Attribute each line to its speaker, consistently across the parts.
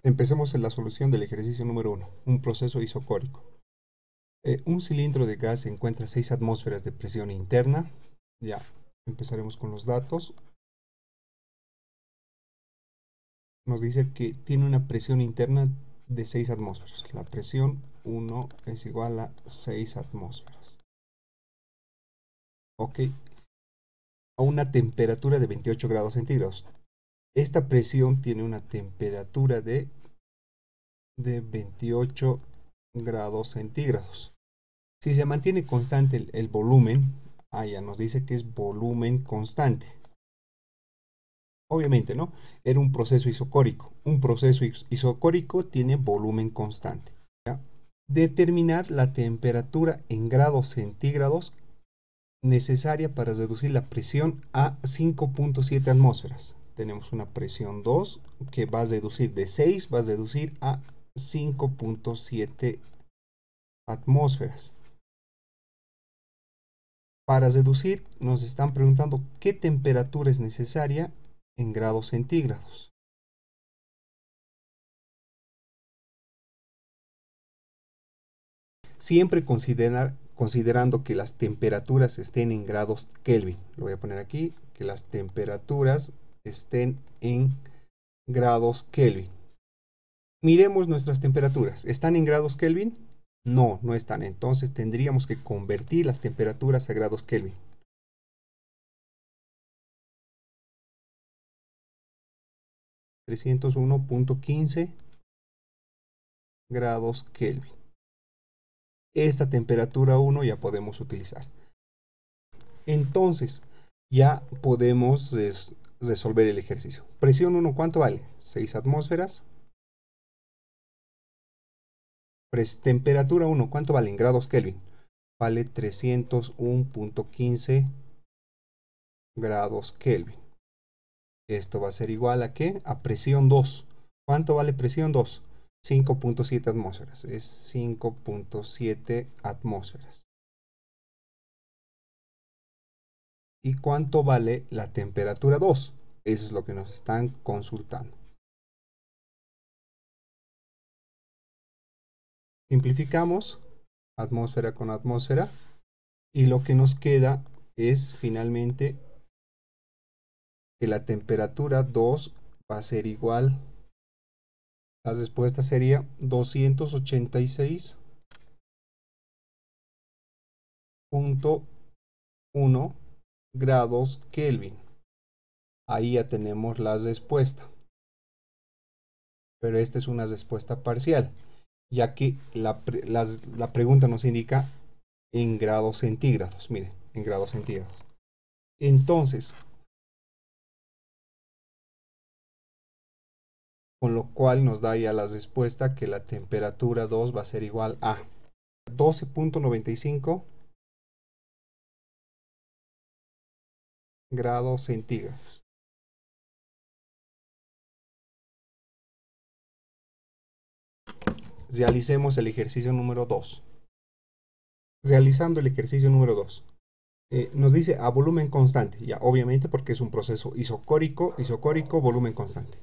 Speaker 1: Empecemos en la solución del ejercicio número 1, un proceso isocórico. Un cilindro de gas se encuentra a 6 atmósferas de presión interna. Ya, empezaremos con los datos. Nos dice que tiene una presión interna de 6 atmósferas. La presión 1 es igual a 6 atmósferas. Ok. A una temperatura de 28 grados centígrados. Esta presión tiene una temperatura de 28 grados centígrados. Si se mantiene constante el volumen, ya nos dice que es volumen constante. Obviamente, ¿no? Era un proceso isocórico. Un proceso isocórico tiene volumen constante. ¿Ya? Determinar la temperatura en grados centígrados necesaria para reducir la presión a 5.7 atmósferas. Tenemos una presión 2 que va a reducir de 6, va a reducir a 5.7 atmósferas. Para reducir, nos están preguntando qué temperatura es necesaria en grados centígrados. Siempre considerando que las temperaturas estén en grados Kelvin. Lo voy a poner aquí, que las temperaturas estén en grados Kelvin. Miremos nuestras temperaturas. ¿Están en grados Kelvin? No, no están. Entonces tendríamos que convertir las temperaturas a grados Kelvin. (301.15 grados Kelvin). Esta temperatura 1 ya podemos utilizar. Entonces, ya podemos resolver el ejercicio. Presión 1, ¿cuánto vale? 6 atmósferas. Temperatura 1, ¿cuánto vale en grados Kelvin? Vale 301.15 grados Kelvin. Esto va a ser igual a ¿qué? A presión 2. ¿Cuánto vale presión 2? 5.7 atmósferas. Es 5.7 atmósferas. ¿Y cuánto vale la temperatura 2? Eso es lo que nos están consultando. Simplificamos atmósfera con atmósfera y lo que nos queda es finalmente que la temperatura 2 va a ser igual. La respuesta sería 286.1 grados Kelvin. Ahí ya tenemos la respuesta. Pero esta es una respuesta parcial, ya que la pregunta nos indica en grados centígrados. Miren, en grados centígrados. Entonces, con lo cual nos da ya la respuesta que la temperatura 2 va a ser igual a 12.95 grados centígrados. Realicemos el ejercicio número 2. Realizando el ejercicio número 2. Nos dice a volumen constante, ya obviamente porque es un proceso isocórico, volumen constante.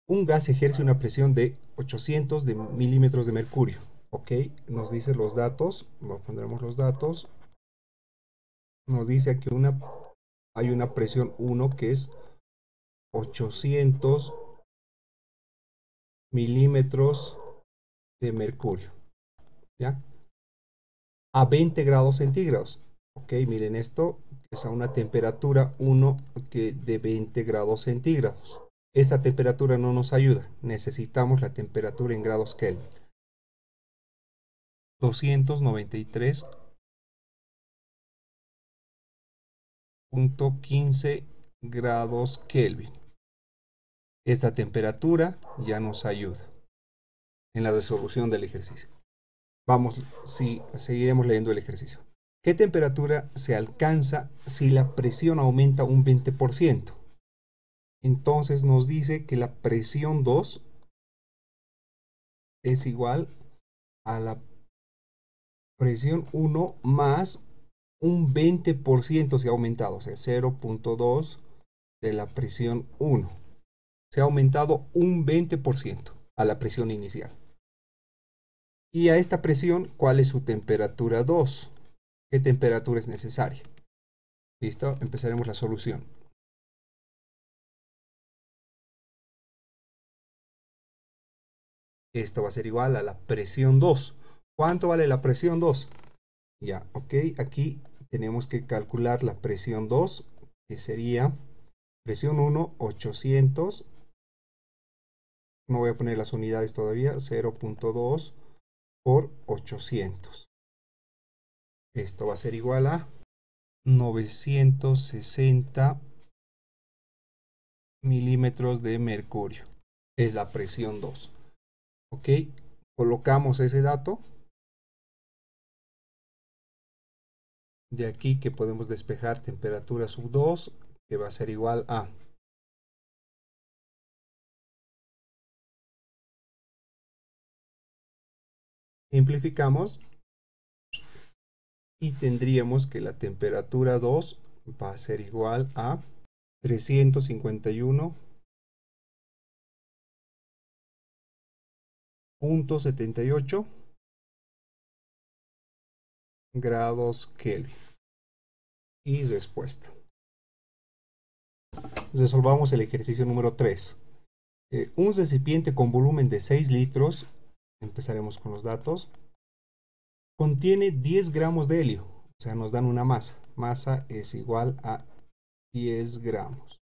Speaker 1: Un gas ejerce una presión de 800 de milímetros de mercurio. Ok, nos dice los datos, pondremos los datos. Nos dice que hay una presión 1 que es 800 milímetros de mercurio, ¿ya? A 20 grados centígrados. Ok, miren esto, es a una temperatura 1 de 20 grados centígrados. Esta temperatura no nos ayuda, necesitamos la temperatura en grados Kelvin. 293.15 grados Kelvin. Esta temperatura ya nos ayuda en la resolución del ejercicio. Vamos, seguiremos leyendo el ejercicio. ¿Qué temperatura se alcanza si la presión aumenta un 20%? Entonces nos dice que la presión 2 es igual a la presión 1 más un 20% se ha aumentado, o sea, 0.2 de la presión 1. Se ha aumentado un 20%. a la presión inicial. Y a esta presión, ¿cuál es su temperatura 2? ¿Qué temperatura es necesaria? ¿Listo? Empezaremos la solución. Esto va a ser igual a la presión 2. ¿Cuánto vale la presión 2? Ya, ok. Aquí tenemos que calcular la presión 2, que sería presión 1, 800. No voy a poner las unidades todavía. 0.2 por 800. Esto va a ser igual a 960 milímetros de mercurio. Es la presión 2. Ok, colocamos ese dato. De aquí que podemos despejar temperatura sub 2, que va a ser igual a simplificamos y tendríamos que la temperatura 2 va a ser igual a 351.78 grados Kelvin. Y respuesta. Resolvamos el ejercicio número 3. Un recipiente con volumen de 6 litros, empezaremos con los datos, contiene 10 gramos de helio, o sea, nos dan una masa. Masa es igual a 10 gramos.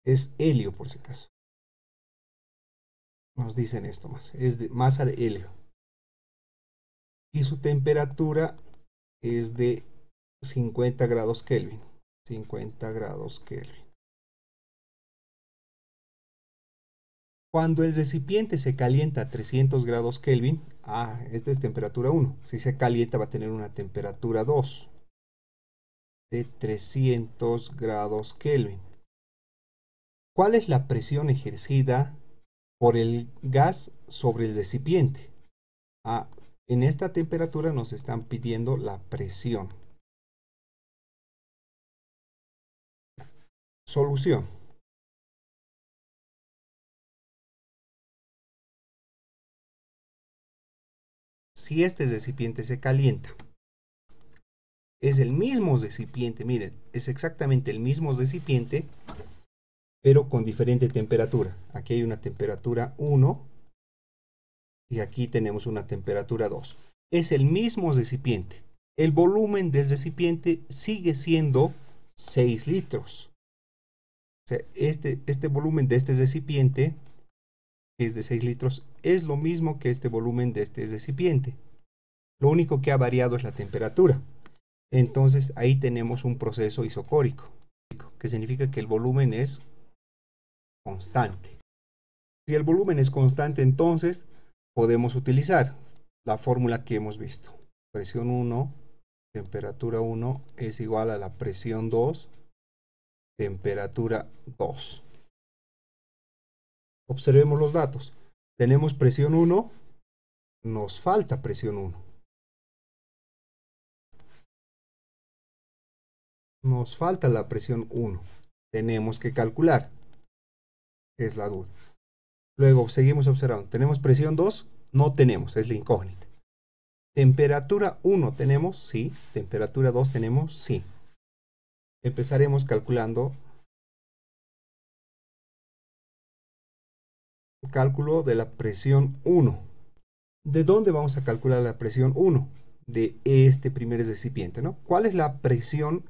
Speaker 1: Es helio por si acaso. Nos dicen esto más, es de masa de helio. Y su temperatura es de 50 grados Kelvin. 50 grados Kelvin. Cuando el recipiente se calienta a 300 grados Kelvin, esta es temperatura 1. Si se calienta va a tener una temperatura 2 de 300 grados Kelvin. ¿Cuál es la presión ejercida por el gas sobre el recipiente? En esta temperatura nos están pidiendo la presión. Solución. Si este recipiente se calienta, es el mismo recipiente, miren, es exactamente el mismo recipiente, pero con diferente temperatura. Aquí hay una temperatura 1 y aquí tenemos una temperatura 2. Es el mismo recipiente. El volumen del recipiente sigue siendo 6 litros. O sea, este volumen de este recipiente, que es de 6 litros, es lo mismo que este volumen de este recipiente. Lo único que ha variado es la temperatura. Entonces ahí tenemos un proceso isocórico, que significa que el volumen es constante. Si el volumen es constante, entonces podemos utilizar la fórmula que hemos visto. Presión 1, temperatura 1 es igual a la presión 2, temperatura 2. Observemos los datos. Tenemos presión 1, nos falta presión 1. Nos falta la presión 1. Tenemos que calcular. Es la duda. Luego seguimos observando. ¿Tenemos presión 2? No tenemos, es la incógnita. ¿Temperatura 1 tenemos? Sí. ¿Temperatura 2 tenemos? Sí. Empezaremos calculando el cálculo de la presión 1. ¿De dónde vamos a calcular la presión 1? De este primer recipiente, ¿no? ¿Cuál es la presión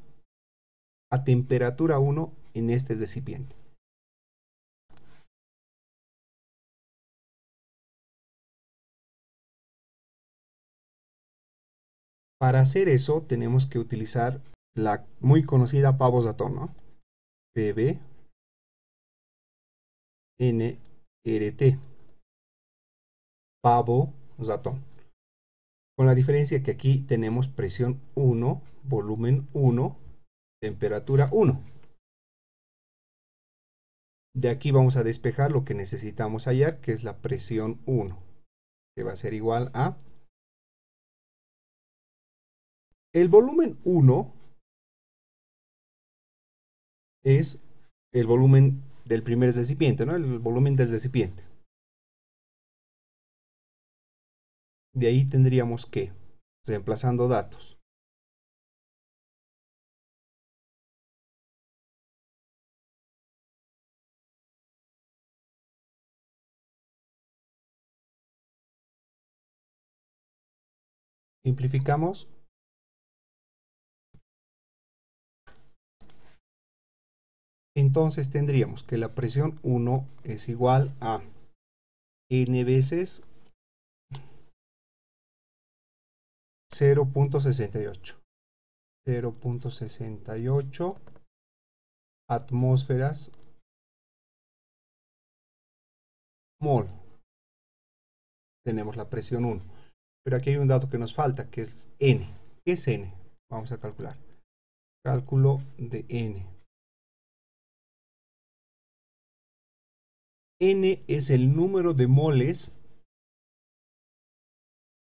Speaker 1: a temperatura 1 en este recipiente? Para hacer eso tenemos que utilizar la muy conocida Pavos-Datón, ¿no? PV NRT. Pavos-Datón. Con la diferencia que aquí tenemos presión 1, volumen 1, temperatura 1. De aquí vamos a despejar lo que necesitamos hallar, que es la presión 1, que va a ser igual a el volumen 1 es el volumen del primer recipiente, ¿no? El volumen del recipiente. De ahí tendríamos que, reemplazando datos, simplificamos. Entonces tendríamos que la presión 1 es igual a n veces 0.68. 0.68 atmósferas mol. Tenemos la presión 1. Pero aquí hay un dato que nos falta, que es n. ¿Qué es n? Vamos a calcular. Cálculo de n. N es el número de moles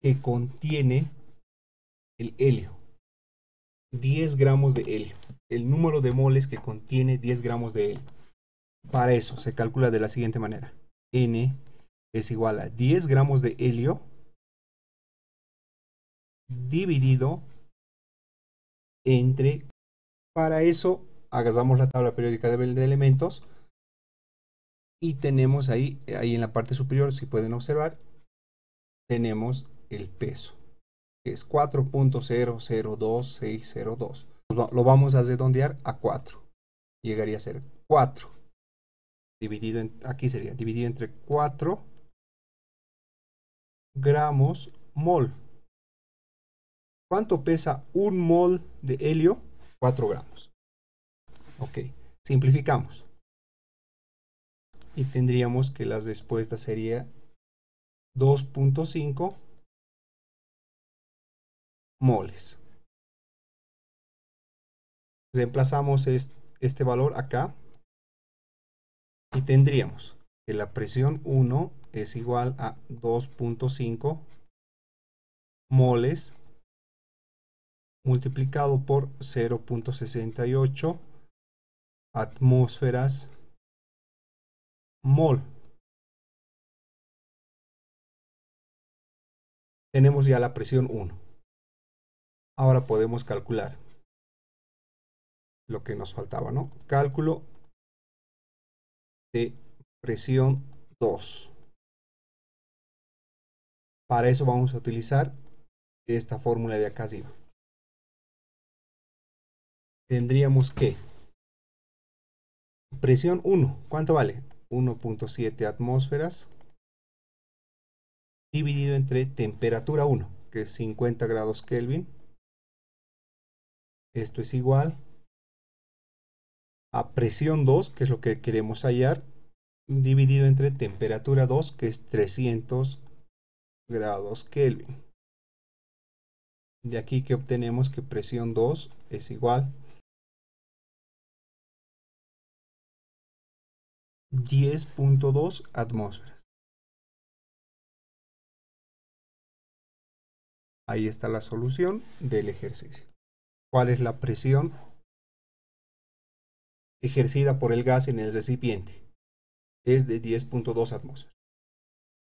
Speaker 1: que contiene el helio. 10 gramos de helio. El número de moles que contiene 10 gramos de helio. Para eso se calcula de la siguiente manera. N es igual a 10 gramos de helio dividido entre... Para eso agarramos la tabla periódica de elementos y tenemos ahí en la parte superior, si pueden observar, tenemos el peso, que es 4.002602. Lo vamos a redondear a 4. Llegaría a ser 4 dividido en, aquí sería dividido entre 4 gramos mol. ¿Cuánto pesa un mol de helio? 4 gramos. Ok, simplificamos. Y tendríamos que la respuesta sería 2.5 moles. Reemplazamos este valor acá y tendríamos que la presión 1 es igual a 2.5 moles multiplicado por 0.68 atmósferas mol. Tenemos ya la presión 1. Ahora podemos calcular lo que nos faltaba, ¿no? Cálculo de presión 2. Para eso vamos a utilizar esta fórmula de acá arriba. Tendríamos que presión 1, ¿cuánto vale? 1.7 atmósferas dividido entre temperatura 1, que es 50 grados Kelvin. Esto es igual a presión 2, que es lo que queremos hallar, dividido entre temperatura 2, que es 300 grados Kelvin. De aquí que obtenemos que presión 2 es igual 10.2 atmósferas. Ahí está la solución del ejercicio. ¿Cuál es la presión ejercida por el gas en el recipiente? Es de 10.2 atmósferas.